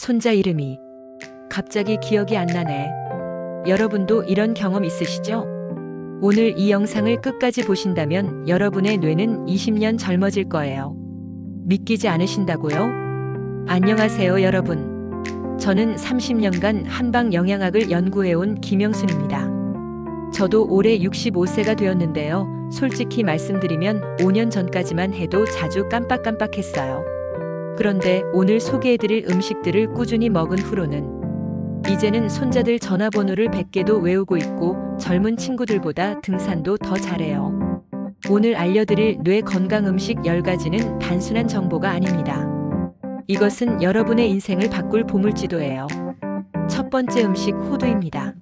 손자 이름이 갑자기 기억이 안 나네. 여러분도 이런 경험 있으시죠? 오늘 이 영상을 끝까지 보신다면 여러분의 뇌는 20년 젊어질 거예요. 믿기지 않으신다고요? 안녕하세요, 여러분. 저는 30년간 한방 영양학을 연구해온 김영순입니다. 저도 올해 65세가 되었는데요. 솔직히 말씀드리면 5년 전까지만 해도 자주 깜빡깜빡했어요. 그런데 오늘 소개해드릴 음식들을 꾸준히 먹은 후로는 이제는 손자들 전화번호를 100개도 외우고 있고 젊은 친구들보다 등산도 더 잘해요. 오늘 알려드릴 뇌 건강 음식 10가지는 단순한 정보가 아닙니다. 이것은 여러분의 인생을 바꿀 보물지도예요. 첫 번째 음식 호두입니다.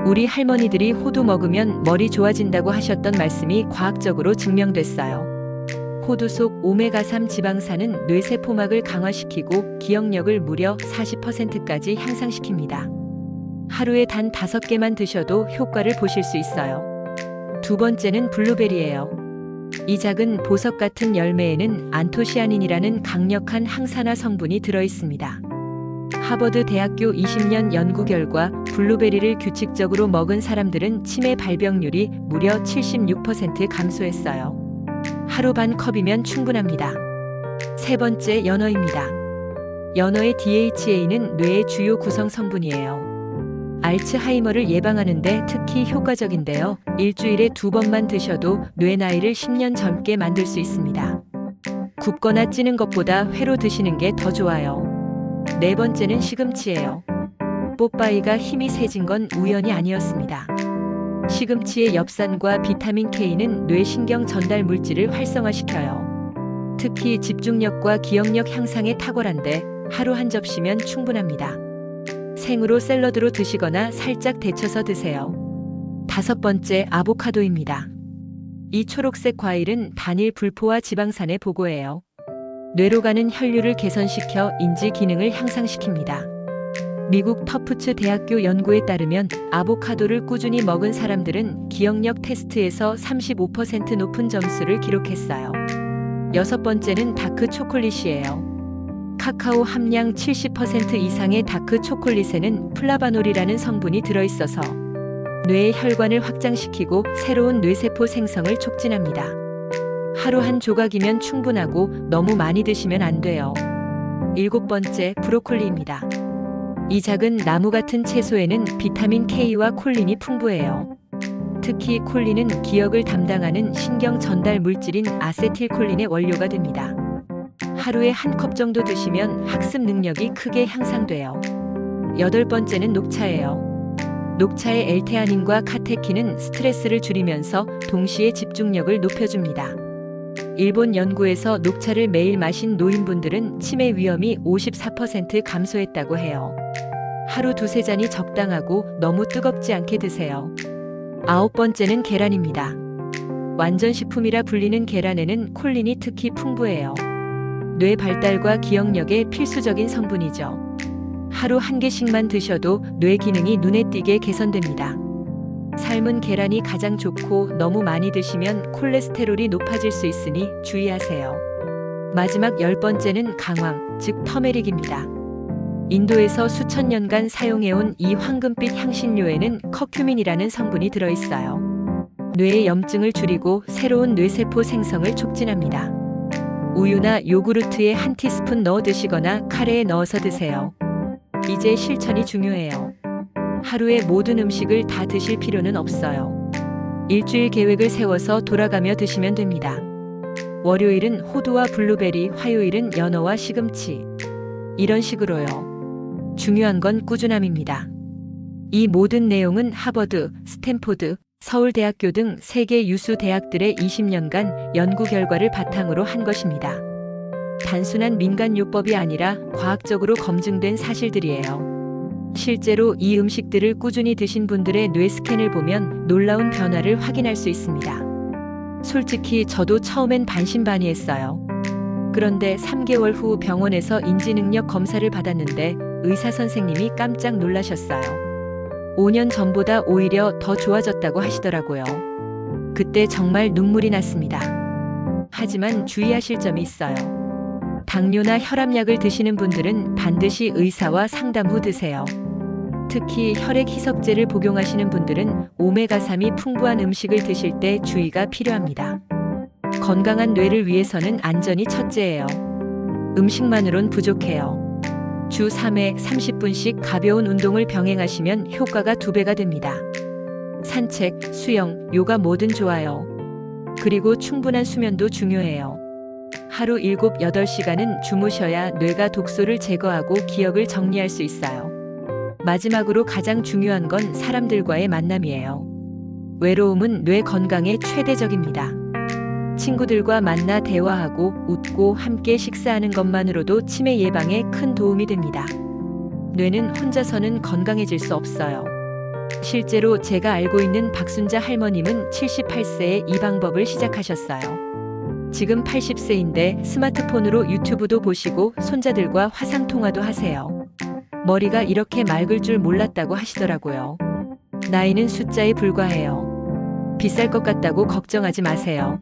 우리 할머니들이 호두 먹으면 머리 좋아진다고 하셨던 말씀이 과학적으로 증명됐어요. 호두 속 오메가3 지방산은 뇌세포막을 강화시키고 기억력을 무려 40%까지 향상시킵니다. 하루에 단 5개만 드셔도 효과를 보실 수 있어요. 두 번째는 블루베리예요. 이 작은 보석 같은 열매에는 안토시아닌이라는 강력한 항산화 성분이 들어있습니다. 하버드 대학교 20년 연구 결과 블루베리를 규칙적으로 먹은 사람들은 치매 발병률이 무려 76% 감소했어요. 하루 반 컵이면 충분합니다. 세 번째, 연어입니다. 연어의 DHA는 뇌의 주요 구성 성분이에요. 알츠하이머를 예방하는데 특히 효과적인데요. 일주일에 2번만 드셔도 뇌 나이를 10년 젊게 만들 수 있습니다. 굽거나 찌는 것보다 회로 드시는 게 더 좋아요. 네 번째는 시금치예요. 뽀빠이가 힘이 세진 건 우연이 아니었습니다. 시금치의 엽산과 비타민 K는 뇌신경 전달 물질을 활성화시켜요. 특히 집중력과 기억력 향상에 탁월한데 하루 한 접시면 충분합니다. 생으로 샐러드로 드시거나 살짝 데쳐서 드세요. 다섯 번째, 아보카도입니다. 이 초록색 과일은 단일 불포화 지방산의 보고예요. 뇌로 가는 혈류를 개선시켜 인지 기능을 향상시킵니다. 미국 터프츠 대학교 연구에 따르면 아보카도를 꾸준히 먹은 사람들은 기억력 테스트에서 35% 높은 점수를 기록했어요. 여섯 번째는 다크 초콜릿이에요. 카카오 함량 70% 이상의 다크 초콜릿에는 플라바놀이라는 성분이 들어있어서 뇌의 혈관을 확장시키고 새로운 뇌세포 생성을 촉진합니다. 하루 한 조각이면 충분하고 너무 많이 드시면 안 돼요. 일곱 번째, 브로콜리입니다. 이 작은 나무 같은 채소에는 비타민 K와 콜린이 풍부해요. 특히 콜린은 기억을 담당하는 신경 전달 물질인 아세틸콜린의 원료가 됩니다. 하루에 한 컵 정도 드시면 학습 능력이 크게 향상돼요. 여덟 번째는 녹차예요. 녹차의 엘테아닌과 카테킨은 스트레스를 줄이면서 동시에 집중력을 높여줍니다. 일본 연구에서 녹차를 매일 마신 노인분들은 치매 위험이 54% 감소했다고 해요. 하루 2-3잔이 적당하고 너무 뜨겁지 않게 드세요. 아홉 번째는 계란입니다. 완전식품이라 불리는 계란에는 콜린이 특히 풍부해요. 뇌 발달과 기억력에 필수적인 성분이죠. 하루 1개씩만 드셔도 뇌 기능이 눈에 띄게 개선됩니다. 삶은 계란이 가장 좋고 너무 많이 드시면 콜레스테롤이 높아질 수 있으니 주의하세요. 마지막 10번째는 강황, 즉 터메릭입니다. 인도에서 수천 년간 사용해온 이 황금빛 향신료에는 커큐민이라는 성분이 들어있어요. 뇌의 염증을 줄이고 새로운 뇌세포 생성을 촉진합니다. 우유나 요구르트에 한 티스푼 넣어 드시거나 카레에 넣어서 드세요. 이제 실천이 중요해요. 하루에 모든 음식을 다 드실 필요는 없어요. 일주일 계획을 세워서 돌아가며 드시면 됩니다. 월요일은 호두와 블루베리, 화요일은 연어와 시금치. 이런 식으로요. 중요한 건 꾸준함입니다. 이 모든 내용은 하버드, 스탠포드, 서울대학교 등 세계 유수 대학들의 20년간 연구 결과를 바탕으로 한 것입니다. 단순한 민간요법이 아니라 과학적으로 검증된 사실들이에요. 실제로 이 음식들을 꾸준히 드신 분들의 뇌 스캔을 보면 놀라운 변화를 확인할 수 있습니다. 솔직히 저도 처음엔 반신반의했어요. 그런데 3개월 후 병원에서 인지능력 검사를 받았는데 의사 선생님이 깜짝 놀라셨어요. 5년 전보다 오히려 더 좋아졌다고 하시더라고요. 그때 정말 눈물이 났습니다. 하지만 주의하실 점이 있어요. 당뇨나 혈압약을 드시는 분들은 반드시 의사와 상담 후 드세요. 특히 혈액 희석제를 복용하시는 분들은 오메가3이 풍부한 음식을 드실 때 주의가 필요합니다. 건강한 뇌를 위해서는 안전이 첫째예요. 음식만으론 부족해요. 주 3회 30분씩 가벼운 운동을 병행하시면 효과가 2배가 됩니다. 산책, 수영, 요가 뭐든 좋아요. 그리고 충분한 수면도 중요해요. 하루 7, 8시간은 주무셔야 뇌가 독소를 제거하고 기억을 정리할 수 있어요. 마지막으로 가장 중요한 건 사람들과의 만남이에요. 외로움은 뇌 건강에 최대적입니다. 친구들과 만나 대화하고 웃고 함께 식사하는 것만으로도 치매 예방에 큰 도움이 됩니다. 뇌는 혼자서는 건강해질 수 없어요. 실제로 제가 알고 있는 박순자 할머님은 78세에 이 방법을 시작하셨어요. 지금 80세인데 스마트폰으로 유튜브도 보시고 손자들과 화상통화도 하세요. 머리가 이렇게 맑을 줄 몰랐다고 하시더라고요. 나이는 숫자에 불과해요. 비쌀 것 같다고 걱정하지 마세요.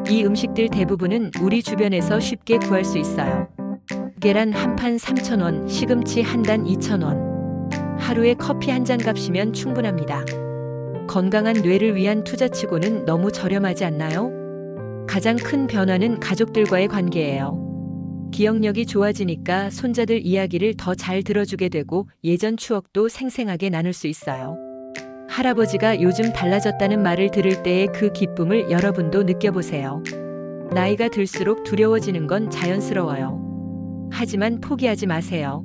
이 음식들 대부분은 우리 주변에서 쉽게 구할 수 있어요. 계란 한 판 3,000원, 시금치 한 단 2,000원. 하루에 커피 한 잔 값이면 충분합니다. 건강한 뇌를 위한 투자치고는 너무 저렴하지 않나요? 가장 큰 변화는 가족들과의 관계예요. 기억력이 좋아지니까 손자들 이야기를 더 잘 들어주게 되고 예전 추억도 생생하게 나눌 수 있어요. 할아버지가 요즘 달라졌다는 말을 들을 때의 그 기쁨을 여러분도 느껴보세요. 나이가 들수록 두려워지는 건 자연스러워요. 하지만 포기하지 마세요.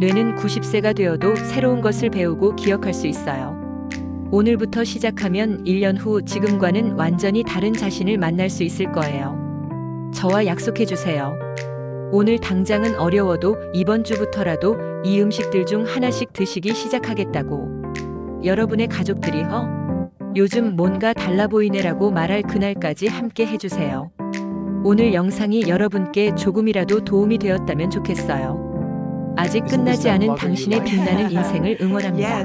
뇌는 90세가 되어도 새로운 것을 배우고 기억할 수 있어요. 오늘부터 시작하면 1년 후 지금과는 완전히 다른 자신을 만날 수 있을 거예요. 저와 약속해 주세요. 오늘 당장은 어려워도 이번 주부터라도 이 음식들 중 하나씩 드시기 시작하겠다고. 여러분의 가족들이 요즘 뭔가 달라 보이네라고 말할 그날까지 함께 해주세요. 오늘 영상이 여러분께 조금이라도 도움이 되었다면 좋겠어요. 아직 끝나지 않은 당신의 빛나는 인생을 응원합니다.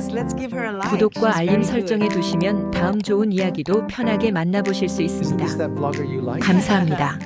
구독과 알림 설정해 두시면 다음 좋은 이야기도 편하게 만나보실 수 있습니다. 감사합니다.